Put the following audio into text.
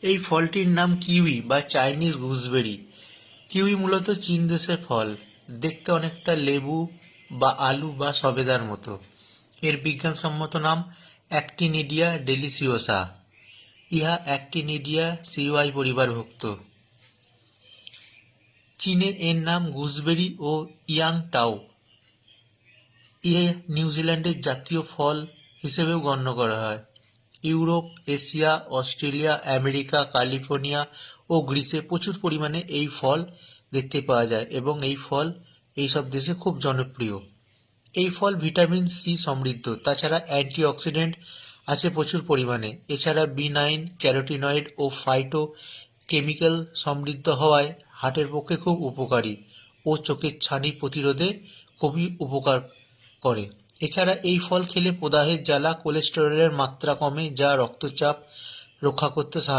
এই ফলটির নাম কিউই বা চাইনিজ গুজবেরি। কিউই মূলত চীন দেশের ফল। দেখতে অনেকটা লেবু বা আলু বা সবেদার মতো। এর বিজ্ঞানসম্মত নাম অ্যাক্টিনিডিয়া ডেলিসিওসা। ইহা অ্যাক্টিনিডিয়া সিওয়াই পরিবারভুক্ত। চীনে এর নাম গুজবেরি ও ইয়াং টাও। এ নিউজিল্যান্ডের জাতীয় ফল হিসেবেও গণ্য করা হয়। Europe, Asia, Australia, America, California ও গ্রিসে প্রচুর পরিমাণে এই ফল দেখতে পাওয়া যায় এবং এই ফল এইসব দেশে খুব জনপ্রিয়। এই ফল ভিটামিন সি সমৃদ্ধ, তাছাড়া অ্যান্টিঅক্সিডেন্ট আছে প্রচুর পরিমাণে। এছাড়া বি9, ক্যারোটিনয়েড ও ফাইটো কেমিক্যাল সমৃদ্ধ হওয়ায় হার্টের পক্ষে খুব উপকারী ও চোখের ছানি প্রতিরোধে খুবই উপকার করে। এছাড়া এই ফল খেলে প্রদাহের জ্বালা, কোলেস্টেরলের মাত্রা কমে, যা রক্তচাপ রক্ষা করতে সাহায্য